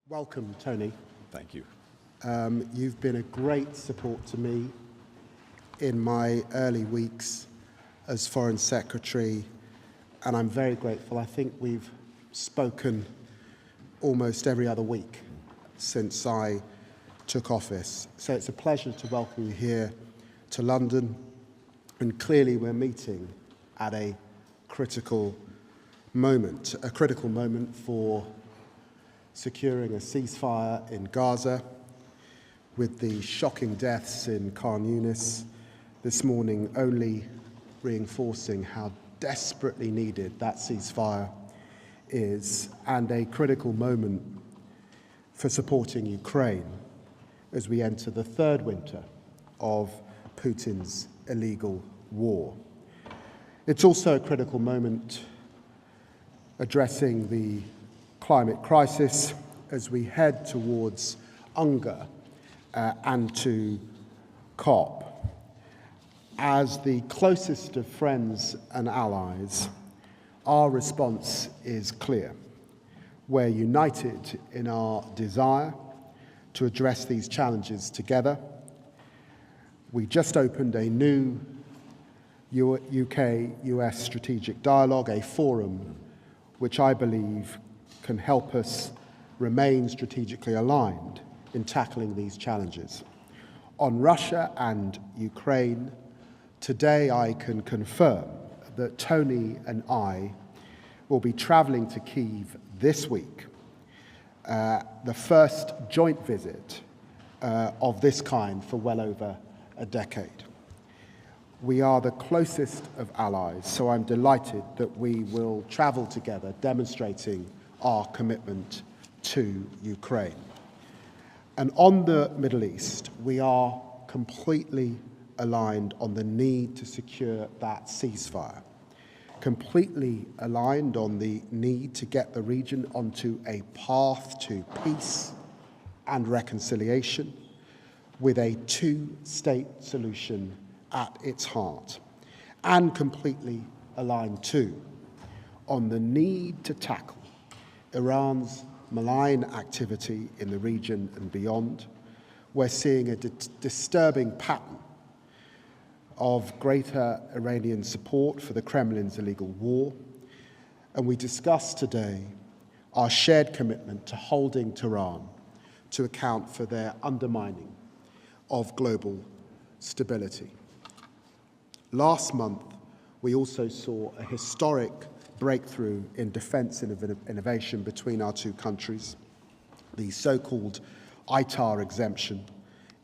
Welcome, Tony. Thank you. You've been a great support to me in my early weeks as Foreign Secretary, and I'm very grateful. I think we've spoken almost every other week since I took office. So it's a pleasure to welcome you here to London, and clearly we're meeting at a critical moment for securing a ceasefire in Gaza, with the shocking deaths in Khan Yunis this morning only reinforcing how desperately needed that ceasefire is, and a critical moment for supporting Ukraine as we enter the third winter of Putin's illegal war. It's also a critical moment addressing the climate crisis as we head towards UNGA and to COP. As the closest of friends and allies, our response is clear. We're united in our desire to address these challenges together. We just opened a new UK-US strategic dialogue, a forum which I believe can help us remain strategically aligned in tackling these challenges. On Russia and Ukraine, today I can confirm that Tony and I will be travelling to Kyiv this week, the first joint visit of this kind for well over a decade. We are the closest of allies, so I'm delighted that we will travel together, demonstrating our commitment to Ukraine. And on the Middle East, we are completely aligned on the need to secure that ceasefire, completely aligned on the need to get the region onto a path to peace and reconciliation with a two-state solution at its heart, and completely aligned too on the need to tackle Iran's malign activity in the region and beyond. We're seeing a disturbing pattern of greater Iranian support for the Kremlin's illegal war, and we discussed today our shared commitment to holding Tehran to account for their undermining of global stability. Last month, we also saw a historic breakthrough in defence innovation between our two countries. The so-called ITAR exemption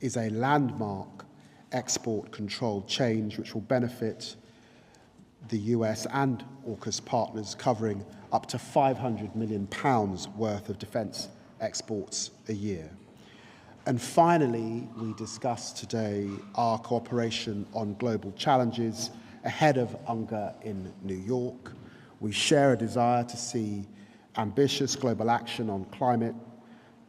is a landmark export control change which will benefit the US and AUKUS partners, covering up to £500 million worth of defence exports a year. And finally, we discussed today our cooperation on global challenges ahead of UNGA in New York. We share a desire to see ambitious global action on climate,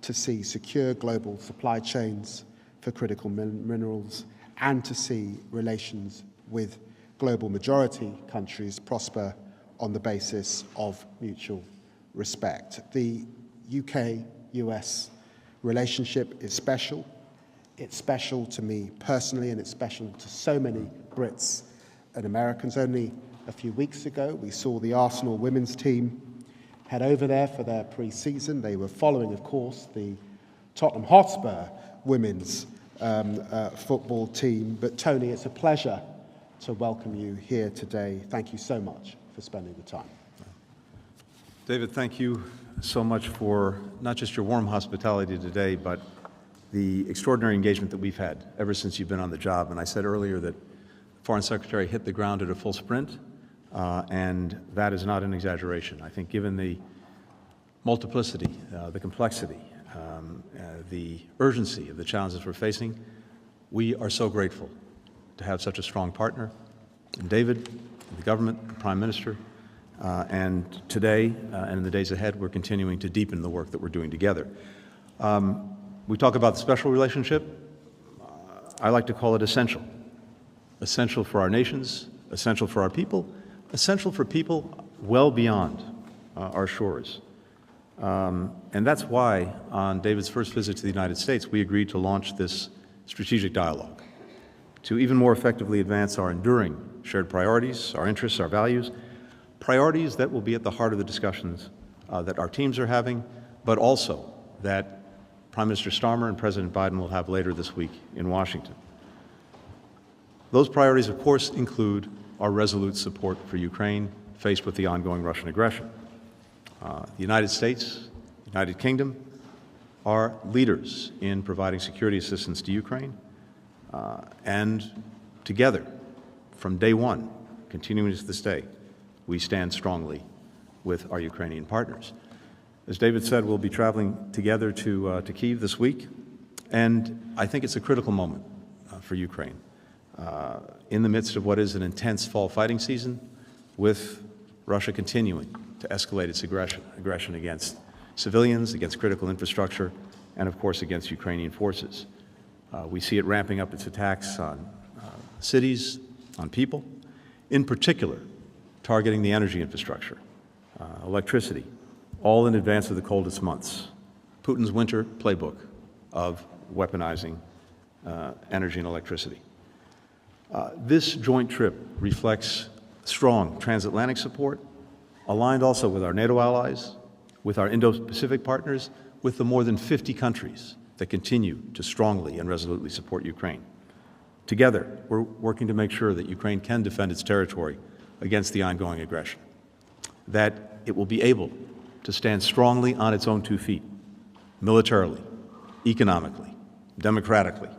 to see secure global supply chains for critical minerals, and to see relations with global majority countries prosper on the basis of mutual respect. The UK-US relationship is special. It's special to me personally, and it's special to so many Brits and Americans. Only a few weeks ago, we saw the Arsenal women's team head over there for their pre-season. They were following, of course, the Tottenham Hotspur women's football team. But Tony, it's a pleasure to welcome you here today. Thank you so much for spending the time. David, thank you so much for not just your warm hospitality today, but the extraordinary engagement that we've had ever since you've been on the job. And I said earlier that Foreign Secretary hit the ground at a full sprint, and that is not an exaggeration. I think given the multiplicity, the complexity, the urgency of the challenges we're facing, we are so grateful to have such a strong partner in David, in the government, the Prime Minister, and today and in the days ahead, we're continuing to deepen the work that we're doing together. We talk about the special relationship. I like to call it essential. Essential for our nations, essential for our people, essential for people well beyond our shores. And that's why, on David's first visit to the United States, we agreed to launch this strategic dialogue to even more effectively advance our enduring shared priorities, our interests, our values, priorities that will be at the heart of the discussions that our teams are having, but also that Prime Minister Starmer and President Biden will have later this week in Washington. Those priorities, of course, include our resolute support for Ukraine faced with the ongoing Russian aggression. The United States, the United Kingdom are leaders in providing security assistance to Ukraine, and together, from day one, continuing to this day, we stand strongly with our Ukrainian partners. As David said, we'll be traveling together to Kyiv this week, and I think it's a critical moment for Ukraine. In the midst of what is an intense fall fighting season, with Russia continuing to escalate its aggression against civilians, against critical infrastructure, and of course against Ukrainian forces. We see it ramping up its attacks on cities, on people, in particular targeting the energy infrastructure, electricity, all in advance of the coldest months. Putin's winter playbook of weaponizing energy and electricity. This joint trip reflects strong transatlantic support, aligned also with our NATO allies, with our Indo-Pacific partners, with the more than 50 countries that continue to strongly and resolutely support Ukraine. Together, we're working to make sure that Ukraine can defend its territory against the ongoing aggression, that it will be able to stand strongly on its own 2 feet, militarily, economically, democratically,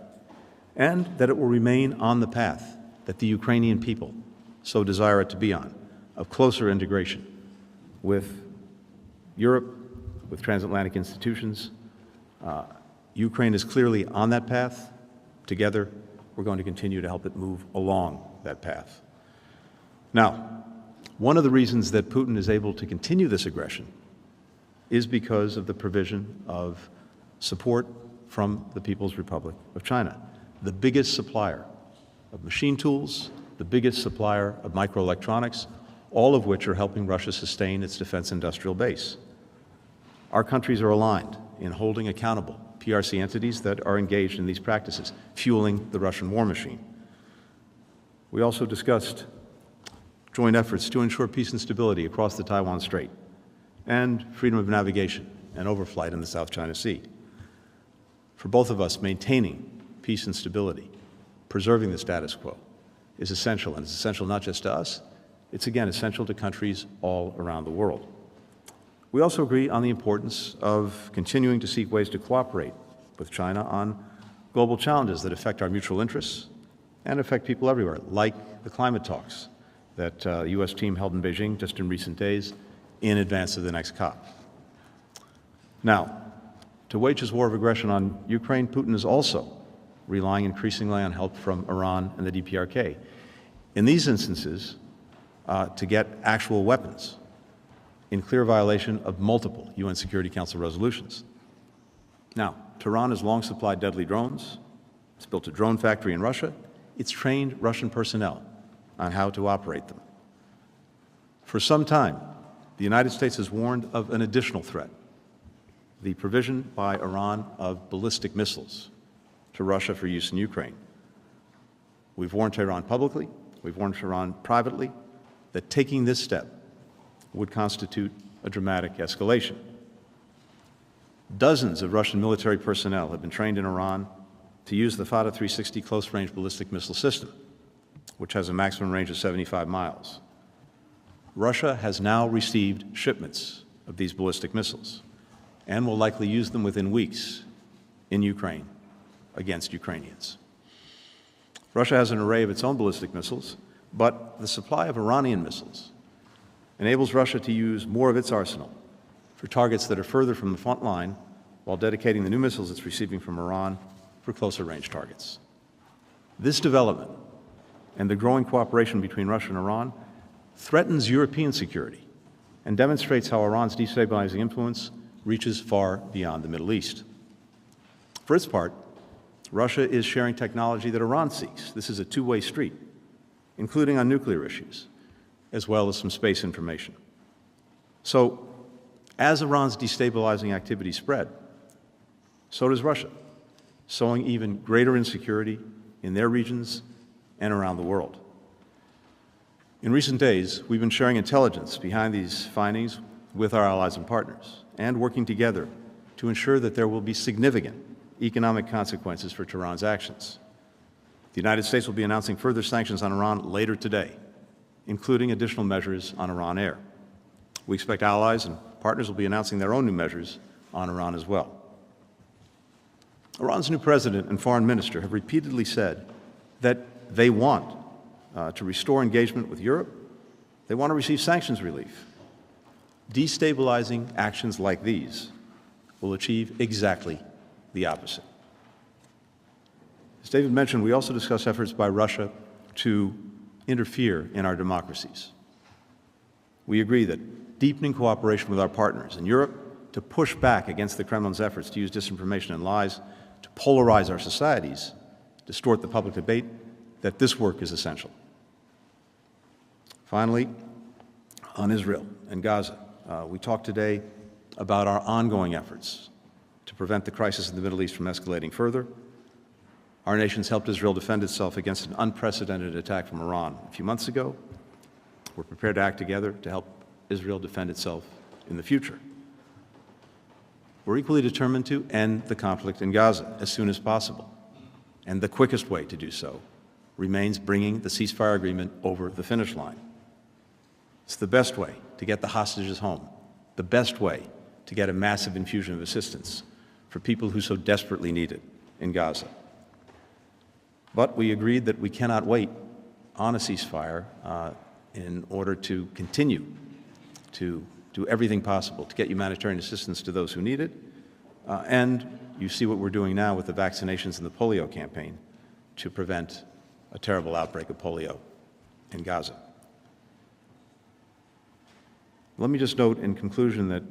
and that it will remain on the path that the Ukrainian people so desire it to be on, of closer integration with Europe, with transatlantic institutions. Ukraine is clearly on that path. Together, we're going to continue to help it move along that path. Now, one of the reasons that Putin is able to continue this aggression is because of the provision of support from the People's Republic of China, the biggest supplier of machine tools, the biggest supplier of microelectronics, all of which are helping Russia sustain its defense industrial base. Our countries are aligned in holding accountable PRC entities that are engaged in these practices, fueling the Russian war machine. We also discussed joint efforts to ensure peace and stability across the Taiwan Strait and freedom of navigation and overflight in the South China Sea. For both of us, maintaining peace and stability, preserving the status quo, is essential, and it's essential not just to us, it's again essential to countries all around the world. We also agree on the importance of continuing to seek ways to cooperate with China on global challenges that affect our mutual interests and affect people everywhere, like the climate talks that the U.S. team held in Beijing just in recent days in advance of the next COP. Now, to wage his war of aggression on Ukraine, Putin is also relying increasingly on help from Iran and the DPRK. In these instances, to get actual weapons in clear violation of multiple UN Security Council resolutions. Now, Tehran has long supplied deadly drones. It's built a drone factory in Russia. It's trained Russian personnel on how to operate them. For some time, the United States has warned of an additional threat, the provision by Iran of ballistic missiles to Russia for use in Ukraine. We've warned Tehran publicly, we've warned Tehran privately, that taking this step would constitute a dramatic escalation. Dozens of Russian military personnel have been trained in Iran to use the Fata 360 close-range ballistic missile system, which has a maximum range of 75 miles. Russia has now received shipments of these ballistic missiles and will likely use them within weeks in Ukraine against Ukrainians. Russia has an array of its own ballistic missiles, but the supply of Iranian missiles enables Russia to use more of its arsenal for targets that are further from the front line, while dedicating the new missiles it's receiving from Iran for closer range targets. This development and the growing cooperation between Russia and Iran threatens European security and demonstrates how Iran's destabilizing influence reaches far beyond the Middle East. For its part, Russia is sharing technology that Iran seeks. This is a two-way street, including on nuclear issues, as well as some space information. So, As Iran's destabilizing activity spread, so does Russia, sowing even greater insecurity in their regions and around the world. In recent days, we've been sharing intelligence behind these findings with our allies and partners, and working together to ensure that there will be significant economic consequences for Tehran's actions. The United States will be announcing further sanctions on Iran later today, including additional measures on Iran Air. We expect allies and partners will be announcing their own new measures on Iran as well. Iran's new president and foreign minister have repeatedly said that they want to restore engagement with Europe. They want to receive sanctions relief. Destabilizing actions like these will achieve exactly the opposite. As David mentioned, we also discussed efforts by Russia to interfere in our democracies. We agree that deepening cooperation with our partners in Europe to push back against the Kremlin's efforts to use disinformation and lies to polarize our societies, distort the public debate, that this work is essential. Finally, on Israel and Gaza, we talked today about our ongoing efforts to prevent the crisis in the Middle East from escalating further. Our nations helped Israel defend itself against an unprecedented attack from Iran a few months ago. We're prepared to act together to help Israel defend itself in the future. We're equally determined to end the conflict in Gaza as soon as possible. And the quickest way to do so remains bringing the ceasefire agreement over the finish line. It's the best way to get the hostages home, the best way to get a massive infusion of assistance for people who so desperately need it in Gaza. But we agreed that we cannot wait on a ceasefire in order to continue to do everything possible to get humanitarian assistance to those who need it. And you see what we're doing now with the vaccinations and the polio campaign to prevent a terrible outbreak of polio in Gaza. Let me just note in conclusion that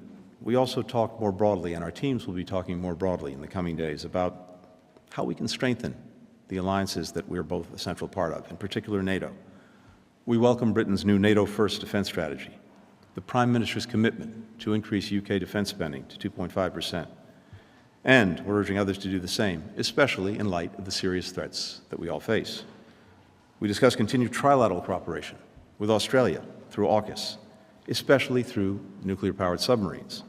we also talk more broadly, and our teams will be talking more broadly in the coming days about how we can strengthen the alliances that we're both a central part of, in particular NATO. We welcome Britain's new NATO First defense strategy, the Prime Minister's commitment to increase UK defense spending to 2.5%, and we're urging others to do the same, especially in light of the serious threats that we all face. We discuss continued trilateral cooperation with Australia through AUKUS, especially through nuclear-powered submarines.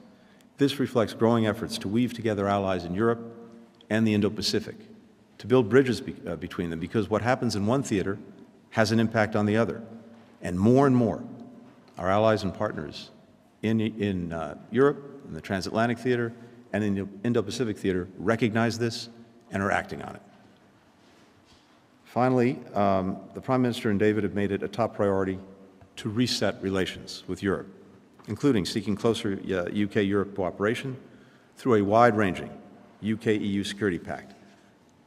This reflects growing efforts to weave together allies in Europe and the Indo-Pacific, to build bridges between them, because what happens in one theater has an impact on the other. And more, our allies and partners in Europe, in the transatlantic theater, and in the Indo-Pacific theater recognize this and are acting on it. Finally, the Prime Minister and David have made it a top priority to reset relations with Europe, including seeking closer UK-Europe cooperation through a wide-ranging UK-EU security pact.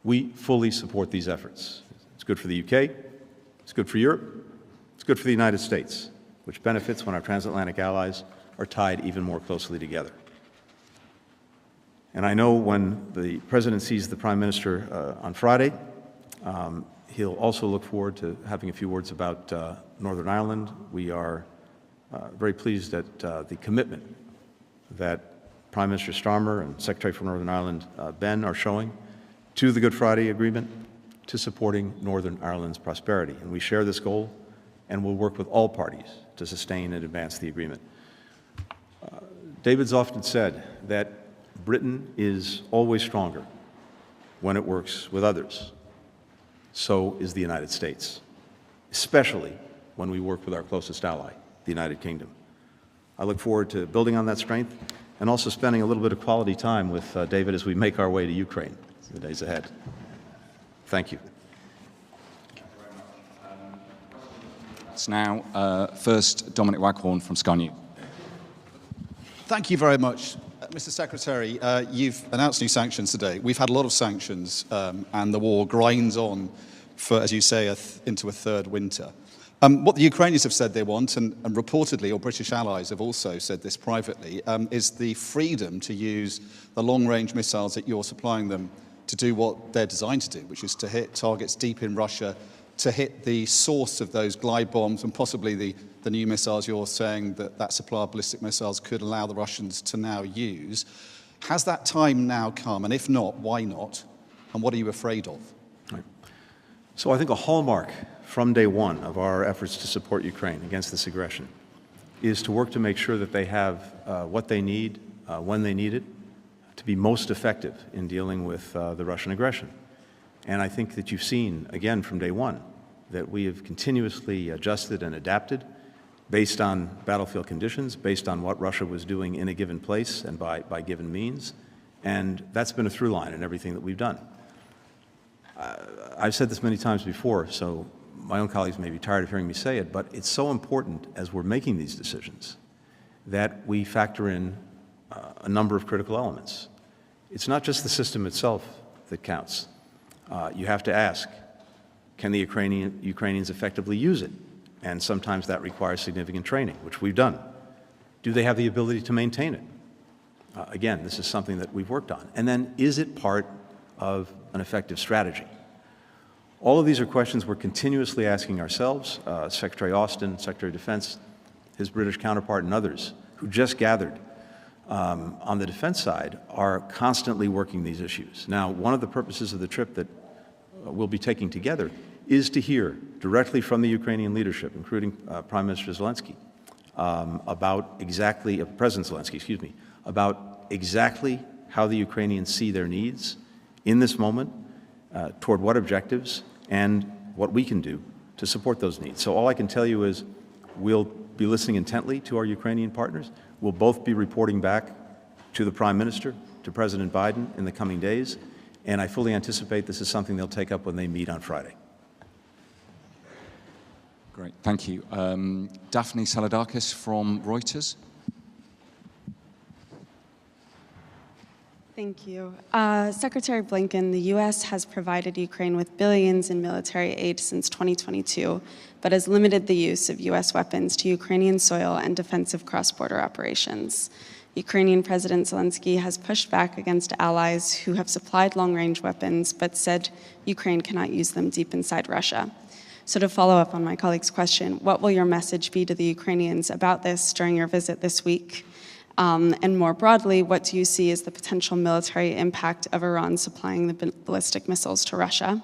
We fully support these efforts. It's good for the UK, it's good for Europe, it's good for the United States, which benefits when our transatlantic allies are tied even more closely together. And I know when the President sees the Prime Minister on Friday, he'll also look forward to having a few words about Northern Ireland. We are very pleased at the commitment that Prime Minister Starmer and Secretary for Northern Ireland Ben are showing to the Good Friday Agreement, to supporting Northern Ireland's prosperity. And we share this goal and will work with all parties to sustain and advance the agreement. David's often said that Britain is always stronger when it works with others. So is the United States, especially when we work with our closest ally, the United Kingdom. I look forward to building on that strength and also spending a little bit of quality time with David as we make our way to Ukraine in the days ahead. Thank you. Now, first, Dominic Waghorn from Sky News. Thank you very much. Mr. Secretary, you've announced new sanctions today. We've had a lot of sanctions, and the war grinds on for, as you say, into a third winter. What the Ukrainians have said they want, and reportedly your British allies have also said this privately, is the freedom to use the long-range missiles that you're supplying them to do what they're designed to do, which is to hit targets deep in Russia to hit the source of those glide bombs and possibly the new missiles you're saying that supply of ballistic missiles could allow the Russians to now use. Has that time now come? And if not, why not? And what are you afraid of? Right. So I think a hallmark from day one of our efforts to support Ukraine against this aggression is to work to make sure that they have what they need when they need it to be most effective in dealing with the Russian aggression. And I think that you've seen, again, from day one, that we have continuously adjusted and adapted based on battlefield conditions, based on what Russia was doing in a given place and by given means. And that's been a through line in everything that we've done. I've said this many times before, so my own colleagues may be tired of hearing me say it, but it's so important as we're making these decisions that we factor in a number of critical elements. It's not just the system itself that counts. You have to ask, can the Ukrainians effectively use it? And sometimes that requires significant training, which we've done. Do they have the ability to maintain it? Again, this is something that we've worked on. And then, is it part of an effective strategy? All of these are questions we're continuously asking ourselves. Secretary Austin, Secretary of Defense, his British counterpart, and others who just gathered on the defense side are constantly working these issues. Now, one of the purposes of the trip that we'll be taking together is to hear directly from the Ukrainian leadership, including Prime Minister Zelensky, President Zelensky, excuse me, about exactly how the Ukrainians see their needs in this moment, toward what objectives, and what we can do to support those needs. So all I can tell you is we'll be listening intently to our Ukrainian partners. We'll both be reporting back to the Prime Minister, to President Biden in the coming days, and I fully anticipate this is something they'll take up when they meet on Friday. Great, thank you. Daphne Saladakis from Reuters. Thank you. Secretary Blinken, the U.S. has provided Ukraine with billions in military aid since 2022, but has limited the use of U.S. weapons to Ukrainian soil and defensive cross-border operations. Ukrainian President Zelensky has pushed back against allies who have supplied long-range weapons, but said Ukraine cannot use them deep inside Russia. So to follow up on my colleague's question, what will your message be to the Ukrainians about this during your visit this week? And more broadly, what do you see as the potential military impact of Iran supplying the ballistic missiles to Russia?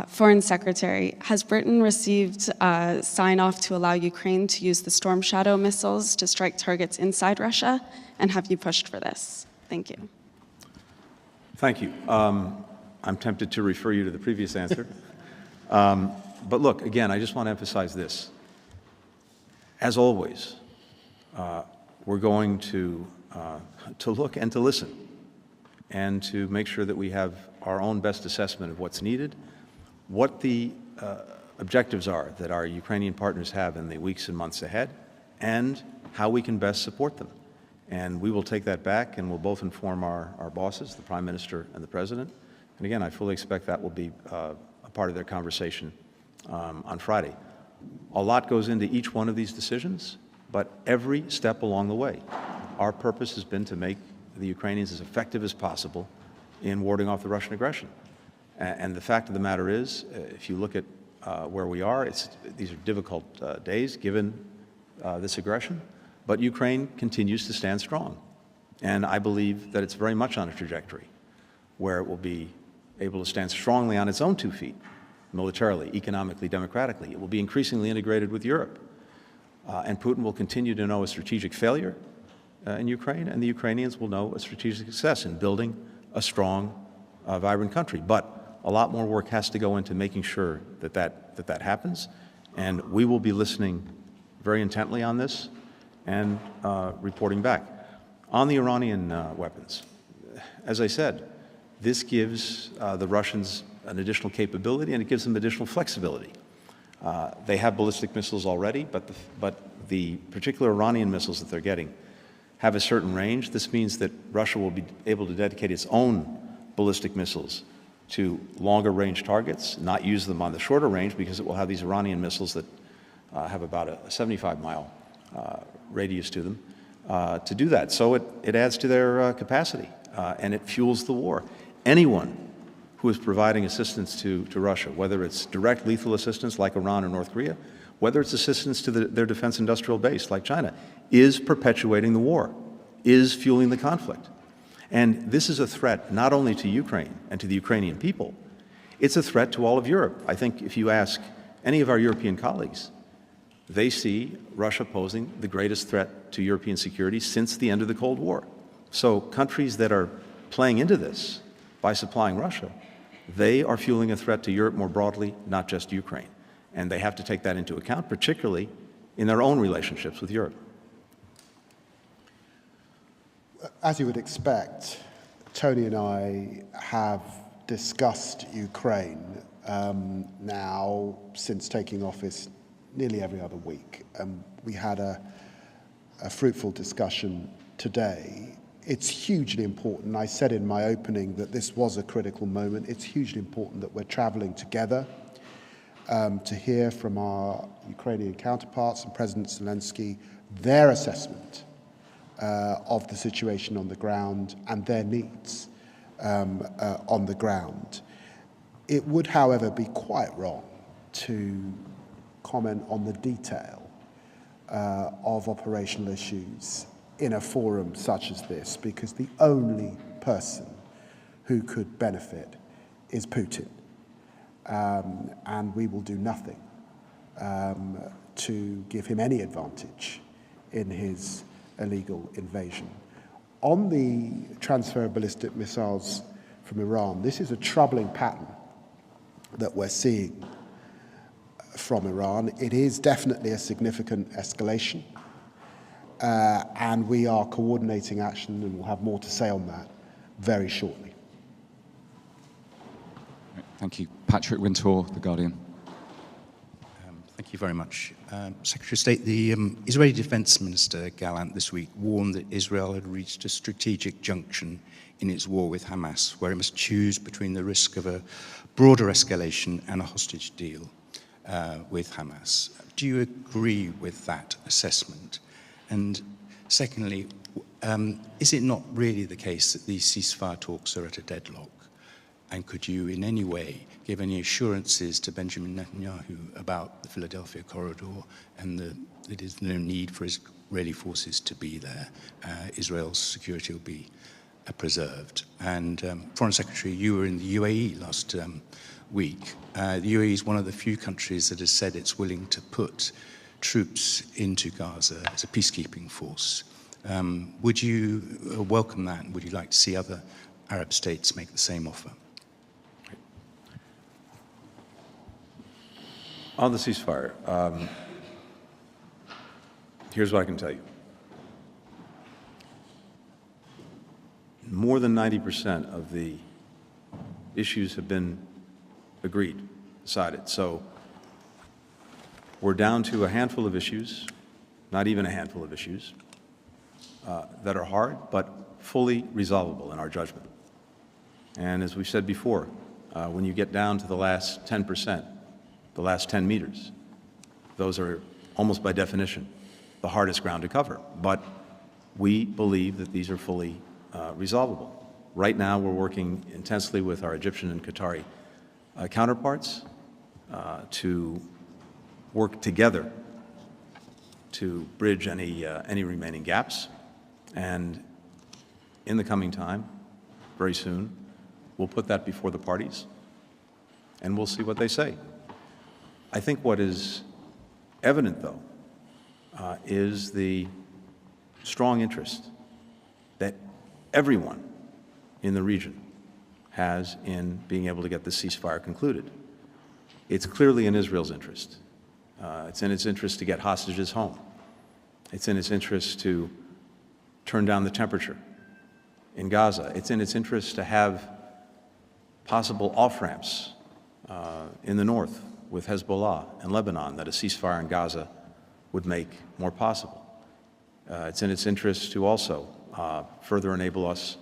Foreign Secretary, has Britain received sign-off to allow Ukraine to use the Storm Shadow missiles to strike targets inside Russia? And have you pushed for this? Thank you. Thank you. I'm tempted to refer you to the previous answer. But look, again, I just want to emphasize this. As always, we're going to look and to listen and to make sure that we have our own best assessment of what's needed, what the objectives are that our Ukrainian partners have in the weeks and months ahead, and how we can best support them. And we will take that back and we'll both inform our bosses, the Prime Minister and the President. And again, I fully expect that will be a part of their conversation on Friday. A lot goes into each one of these decisions, but every step along the way, our purpose has been to make the Ukrainians as effective as possible in warding off the Russian aggression. And the fact of the matter is, if you look at where we are, these are difficult days given this aggression, but Ukraine continues to stand strong. And I believe that it's very much on a trajectory where it will be able to stand strongly on its own 2 feet, militarily, economically, democratically. It will be increasingly integrated with Europe. And Putin will continue to know a strategic failure in Ukraine, and the Ukrainians will know a strategic success in building a strong, vibrant country. But a lot more work has to go into making sure that happens, and we will be listening very intently on this and reporting back. On the Iranian weapons, as I said, this gives the Russians an additional capability and it gives them additional flexibility. They have ballistic missiles already, but the particular Iranian missiles that they're getting have a certain range. This means that Russia will be able to dedicate its own ballistic missiles to longer range targets, not use them on the shorter range because it will have these Iranian missiles that have about a 75-mile radius to them to do that. So it adds to their capacity and it fuels the war. Anyone who is providing assistance to Russia, whether it's direct lethal assistance like Iran or North Korea, whether it's assistance to their defense industrial base like China, is perpetuating the war, is fueling the conflict. And this is a threat not only to Ukraine and to the Ukrainian people, it's a threat to all of Europe. I think if you ask any of our European colleagues, they see Russia posing the greatest threat to European security since the end of the Cold War. So countries that are playing into this by supplying Russia, they are fueling a threat to Europe more broadly, not just Ukraine. And they have to take that into account, particularly in their own relationships with Europe. As you would expect, Tony and I have discussed Ukraine now since taking office nearly every other week. We had a fruitful discussion today. It's hugely important. I said in my opening that this was a critical moment. It's hugely important that we're traveling together to hear from our Ukrainian counterparts and President Zelensky their assessment of the situation on the ground and their needs on the ground. It would, however, be quite wrong to comment on the detail of operational issues in a forum such as this, because the only person who could benefit is Putin. And we will do nothing to give him any advantage in his illegal invasion. On the transfer of ballistic missiles from Iran, this is a troubling pattern that we're seeing from Iran. It is definitely a significant escalation, and we are coordinating action, and we'll have more to say on that very shortly. Thank you. Patrick Wintour, The Guardian. Thank you very much. Secretary of State, the Israeli Defense Minister Gallant this week warned that Israel had reached a strategic junction in its war with Hamas, where it must choose between the risk of a broader escalation and a hostage deal with Hamas. Do you agree with that assessment? And secondly, is it not really the case that these ceasefire talks are at a deadlock? And could you in any way give any assurances to Benjamin Netanyahu about the Philadelphia corridor and that there is no need for Israeli forces to be there? Israel's security will be preserved. And Foreign Secretary, you were in the UAE last week. The UAE is one of the few countries that has said it's willing to put troops into Gaza as a peacekeeping force. Would you welcome that? And would you like to see other Arab states make the same offer? On the ceasefire, here's what I can tell you. More than 90% of the issues have been agreed, decided. So we're down to a handful of issues, not even a handful of issues, that are hard but fully resolvable in our judgment. And as we've said before, when you get down to the last 10%, the last 10 meters, those are almost by definition the hardest ground to cover. But we believe that these are fully resolvable. Right now, we're working intensely with our Egyptian and Qatari counterparts to work together to bridge any remaining gaps. And in the coming time, very soon, we'll put that before the parties, and we'll see what they say. I think what is evident, though, is the strong interest that everyone in the region has in being able to get the ceasefire concluded. It's clearly in Israel's interest. It's in its interest to get hostages home. It's in its interest to turn down the temperature in Gaza. It's in its interest to have possible off-ramps in the north with Hezbollah and Lebanon that a ceasefire in Gaza would make more possible. It's in its interest to also further enable us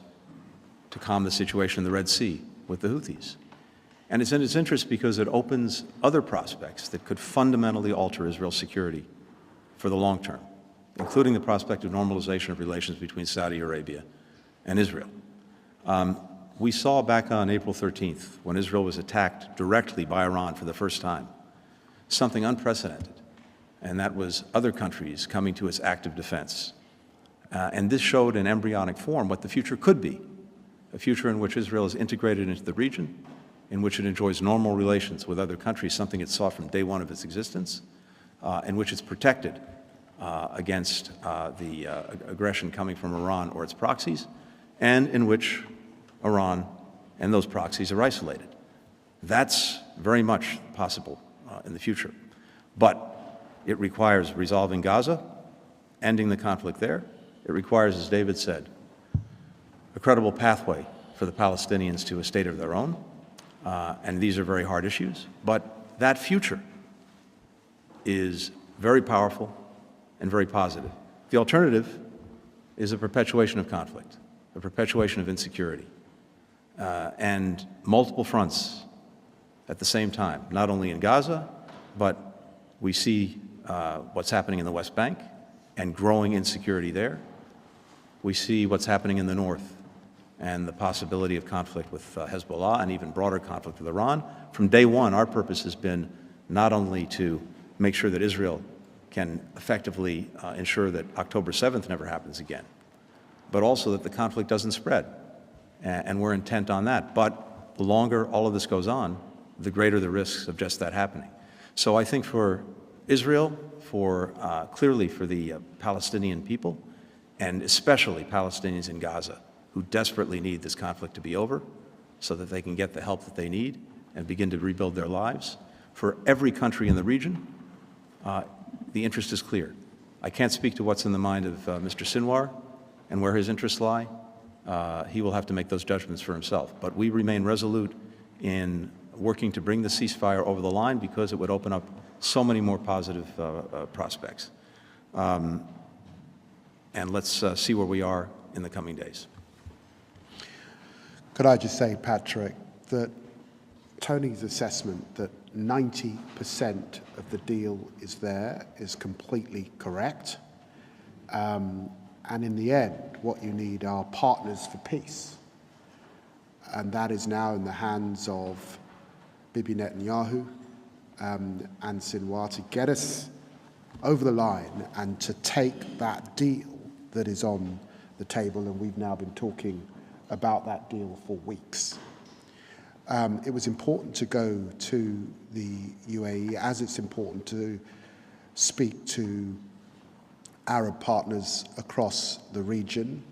to calm the situation in the Red Sea with the Houthis. And it's in its interest because it opens other prospects that could fundamentally alter Israel's security for the long term, including the prospect of normalization of relations between Saudi Arabia and Israel. We saw back on April 13th, when Israel was attacked directly by Iran for the first time, something unprecedented, and that was other countries coming to its active defense. And this showed in embryonic form what the future could be, a future in which Israel is integrated into the region, in which it enjoys normal relations with other countries, something it saw from day one of its existence, in which it's protected against the aggression coming from Iran or its proxies, and in which Iran and those proxies are isolated. That's very much possible in the future. But it requires resolving Gaza, ending the conflict there. It requires, as David said, a credible pathway for the Palestinians to a state of their own. And these are very hard issues. But that future is very powerful and very positive. The alternative is a perpetuation of conflict, a perpetuation of insecurity, and multiple fronts at the same time, not only in Gaza, but we see what's happening in the West Bank and growing insecurity there. We see what's happening in the north and the possibility of conflict with Hezbollah and even broader conflict with Iran. From day one, our purpose has been not only to make sure that Israel can effectively ensure that October 7th never happens again, but also that the conflict doesn't spread. And we're intent on that. But the longer all of this goes on, the greater the risks of just that happening. So I think for Israel, clearly for the Palestinian people, and especially Palestinians in Gaza, who desperately need this conflict to be over so that they can get the help that they need and begin to rebuild their lives. For every country in the region, the interest is clear. I can't speak to what's in the mind of Mr. Sinwar and where his interests lie. He will have to make those judgments for himself. But we remain resolute in working to bring the ceasefire over the line because it would open up so many more positive prospects. And let's see where we are in the coming days. Could I just say, Patrick, that Tony's assessment that 90% of the deal is there is completely correct. And in the end, what you need are partners for peace. And that is now in the hands of Bibi Netanyahu and Sinwar to get us over the line and to take that deal that is on the table. And we've now been talking about that deal for weeks. It was important to go to the UAE, as it's important to speak to Arab partners across the region.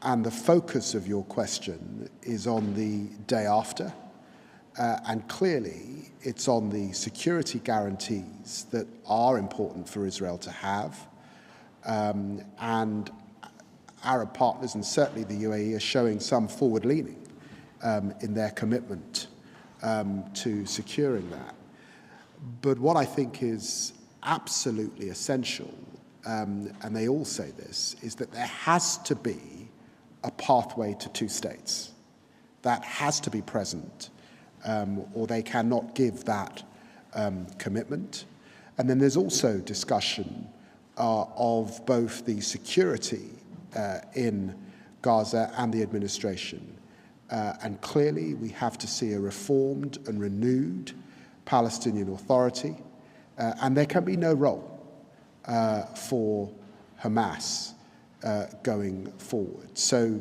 And the focus of your question is on the day after. And clearly, it's on the security guarantees that are important for Israel to have. And Arab partners, and certainly the UAE, are showing some forward-leaning in their commitment to securing that. But what I think is absolutely essential, and they all say this, is that there has to be a pathway to two states. That has to be present, or they cannot give that commitment. And then there's also discussion of both the security in Gaza and the administration. And clearly, we have to see a reformed and renewed Palestinian Authority, and there can be no role for Hamas going forward. So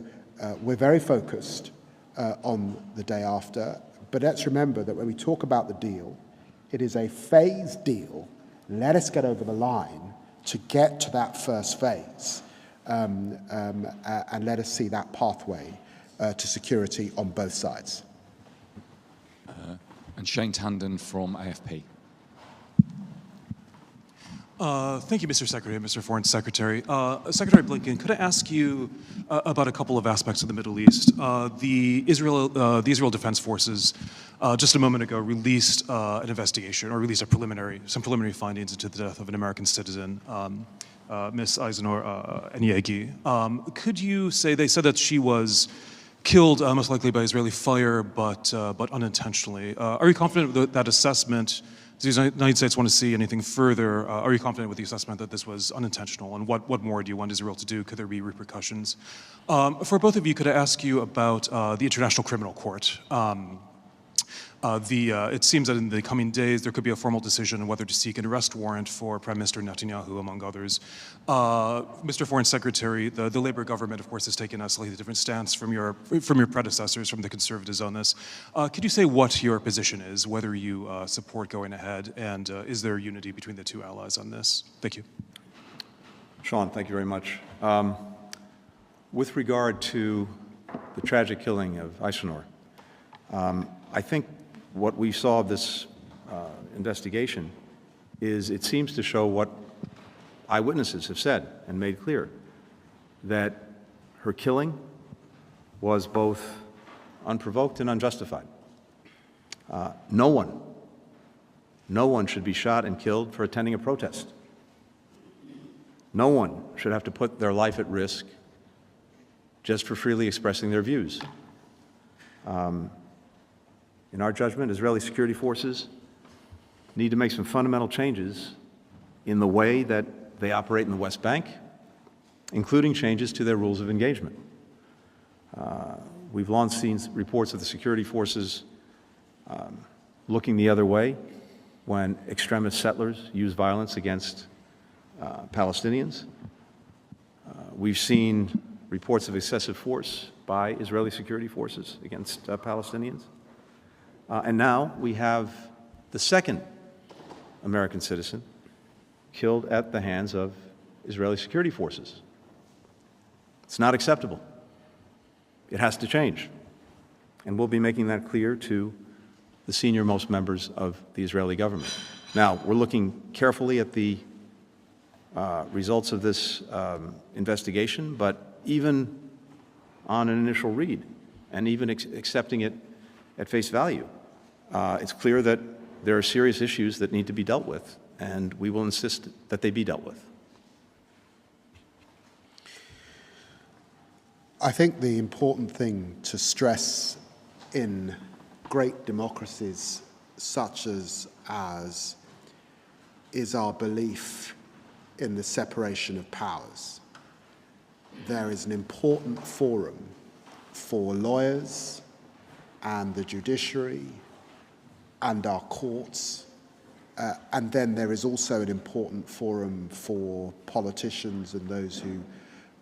we're very focused on the day after, but let's remember that when we talk about the deal, it is a phased deal. Let us get over the line to get to that first phase, and let us see that pathway to security on both sides. And Shane Tandon from AFP. Thank you, Mr. Secretary, Mr. Foreign Secretary. Secretary Blinken, could I ask you about a couple of aspects of the Middle East? The Israel Defense Forces just a moment ago released an investigation, or released some preliminary findings into the death of an American citizen, Miss Eisenor Eniegi. Could you say, they said that she was killed most likely by Israeli fire, but unintentionally. Are you confident that that assessment Does the United States want to see anything further? Are you confident with the assessment that this was unintentional? And what more do you want Israel to do? Could there be repercussions? For both of you, could I ask you about the International Criminal Court? It seems that in the coming days there could be a formal decision on whether to seek an arrest warrant for Prime Minister Netanyahu, among others. Mr. Foreign Secretary, the Labour government, of course, has taken a slightly different stance from your predecessors, from the Conservatives on this. Could you say what your position is, whether you support going ahead, and is there unity between the two allies on this? Thank you. Sean, thank you very much. With regard to the tragic killing of Eisenhower, I think what we saw of this investigation is it seems to show what eyewitnesses have said and made clear, that her killing was both unprovoked and unjustified. No one should be shot and killed for attending a protest. No one should have to put their life at risk just for freely expressing their views. In our judgment, Israeli security forces need to make some fundamental changes in the way that they operate in the West Bank, including changes to their rules of engagement. We've long seen reports of the security forces looking the other way when extremist settlers use violence against Palestinians. We've seen reports of excessive force by Israeli security forces against Palestinians. And now we have the second American citizen killed at the hands of Israeli security forces. It's not acceptable. It has to change. And we'll be making that clear to the senior-most members of the Israeli government. Now, we're looking carefully at the results of this investigation, but even on an initial read, and even accepting it at face value, it's clear that there are serious issues that need to be dealt with, and we will insist that they be dealt with. I think the important thing to stress in great democracies such as ours is our belief in the separation of powers. There is an important forum for lawyers and the judiciary and our courts, and then there is also an important forum for politicians and those who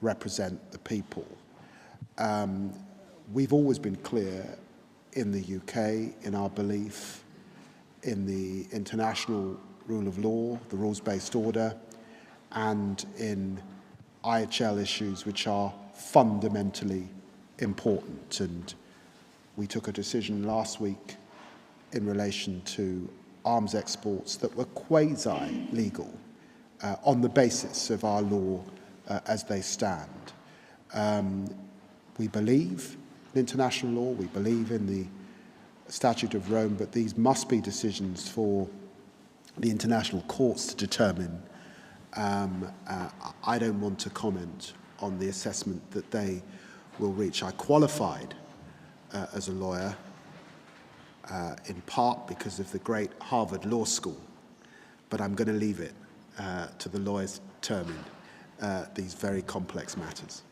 represent the people. We've always been clear in the UK in our belief in the international rule of law, the rules-based order, and in IHL issues which are fundamentally important. And we took a decision last week in relation to arms exports that were quasi-legal on the basis of our law as they stand. We believe in international law, we believe in the Statute of Rome, but these must be decisions for the international courts to determine. I don't want to comment on the assessment that they will reach. I qualified as a lawyer in part because of the great Harvard Law School, but I'm going to leave it to the lawyers to determine these very complex matters.